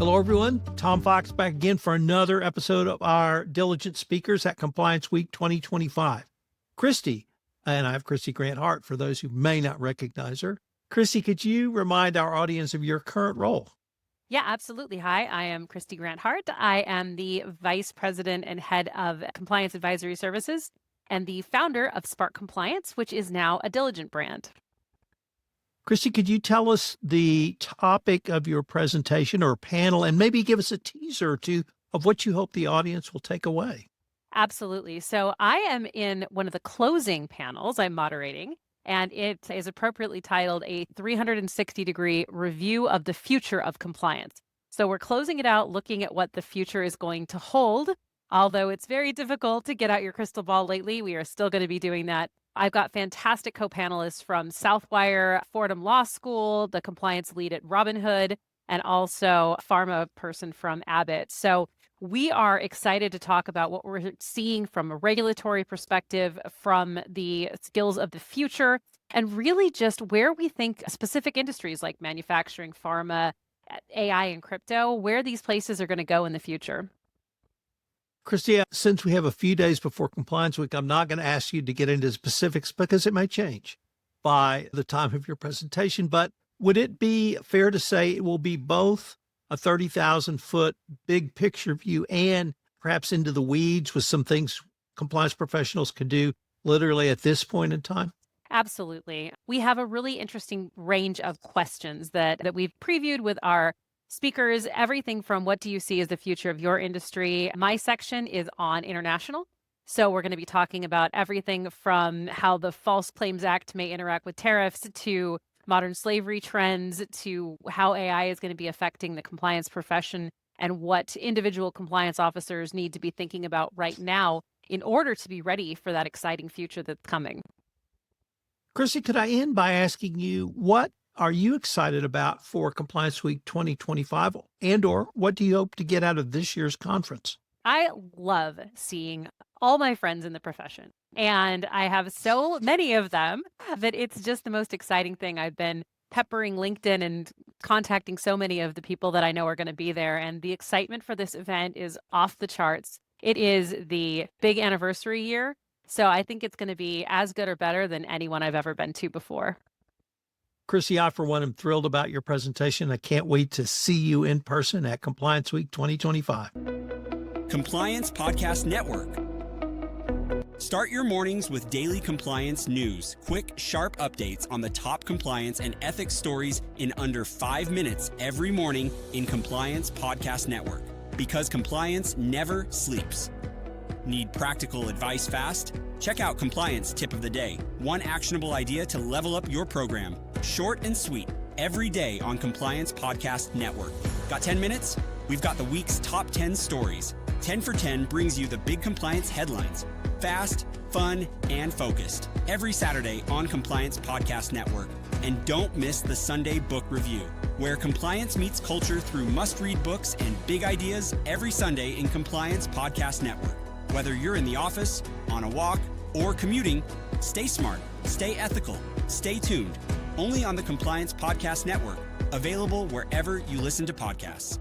Hello, everyone. Tom Fox back again for another episode of our Diligent Speakers at Compliance Week 2025. Kristy, and I have Kristy Grant-Hart for those who may not recognize her. Kristy, could you remind our audience of your current role? Yeah, absolutely. Hi, I am Kristy Grant-Hart. I am the Vice President and Head of Compliance Advisory Services and the founder of Spark Compliance, which is now a Diligent brand. Kristy, could you tell us the topic of your presentation or panel and maybe give us a teaser or two of what you hope the audience will take away? Absolutely. So I am in one of the closing panels I'm moderating, and it is appropriately titled a 360-degree review of the future of compliance. So we're closing it out, looking at what the future is going to hold. Although it's very difficult to get out your crystal ball lately, we are still going to be doing that. I've got fantastic co-panelists from Southwire, Fordham Law School, the compliance lead at Robinhood, and also a pharma person from Abbott. So we are excited to talk about what we're seeing from a regulatory perspective, from the skills of the future, and really just where we think specific industries like manufacturing, pharma, AI, and crypto, where these places are going to go in the future. Kristy, since we have a few days before Compliance Week, I'm not going to ask you to get into specifics because it may change by the time of your presentation. But would it be fair to say it will be both a 30,000-foot big picture view and perhaps into the weeds with some things compliance professionals can do literally at this point in time? Absolutely. We have a really interesting range of questions that we've previewed with our speakers, everything from what do you see as the future of your industry? My section is on international. So we're going to be talking about everything from how the False Claims Act may interact with tariffs to modern slavery trends to how AI is going to be affecting the compliance profession and what individual compliance officers need to be thinking about right now in order to be ready for that exciting future that's coming. Kristy, could I end by asking you, what are you excited about for Compliance Week 2025 or what do you hope to get out of this year's conference? I love seeing all my friends in the profession, and I have so many of them that it's just the most exciting thing. I've been peppering LinkedIn and contacting so many of the people that I know are going to be there, and the excitement for this event is off the charts. It is the big anniversary year, so I think it's going to be as good or better than anyone I've ever been to before. Kristy, I, for one, am thrilled about your presentation. I can't wait to see you in person at Compliance Week 2025. Compliance Podcast Network. Start your mornings with daily compliance news, quick, sharp updates on the top compliance and ethics stories in under 5 minutes every morning in Compliance Podcast Network. Because compliance never sleeps. Need practical advice fast? Check out Compliance Tip of the Day. One actionable idea to level up your program. Short and sweet, every day on Compliance Podcast Network. Got 10 minutes? We've got the week's top 10 stories. 10 for 10 brings you the big compliance headlines. Fast, fun, and focused. Every Saturday on Compliance Podcast Network. And don't miss the Sunday Book Review, where compliance meets culture through must-read books and big ideas every Sunday in Compliance Podcast Network. Whether you're in the office, on a walk, or commuting, stay smart, stay ethical, stay tuned. Only on the Compliance Podcast Network, available wherever you listen to podcasts.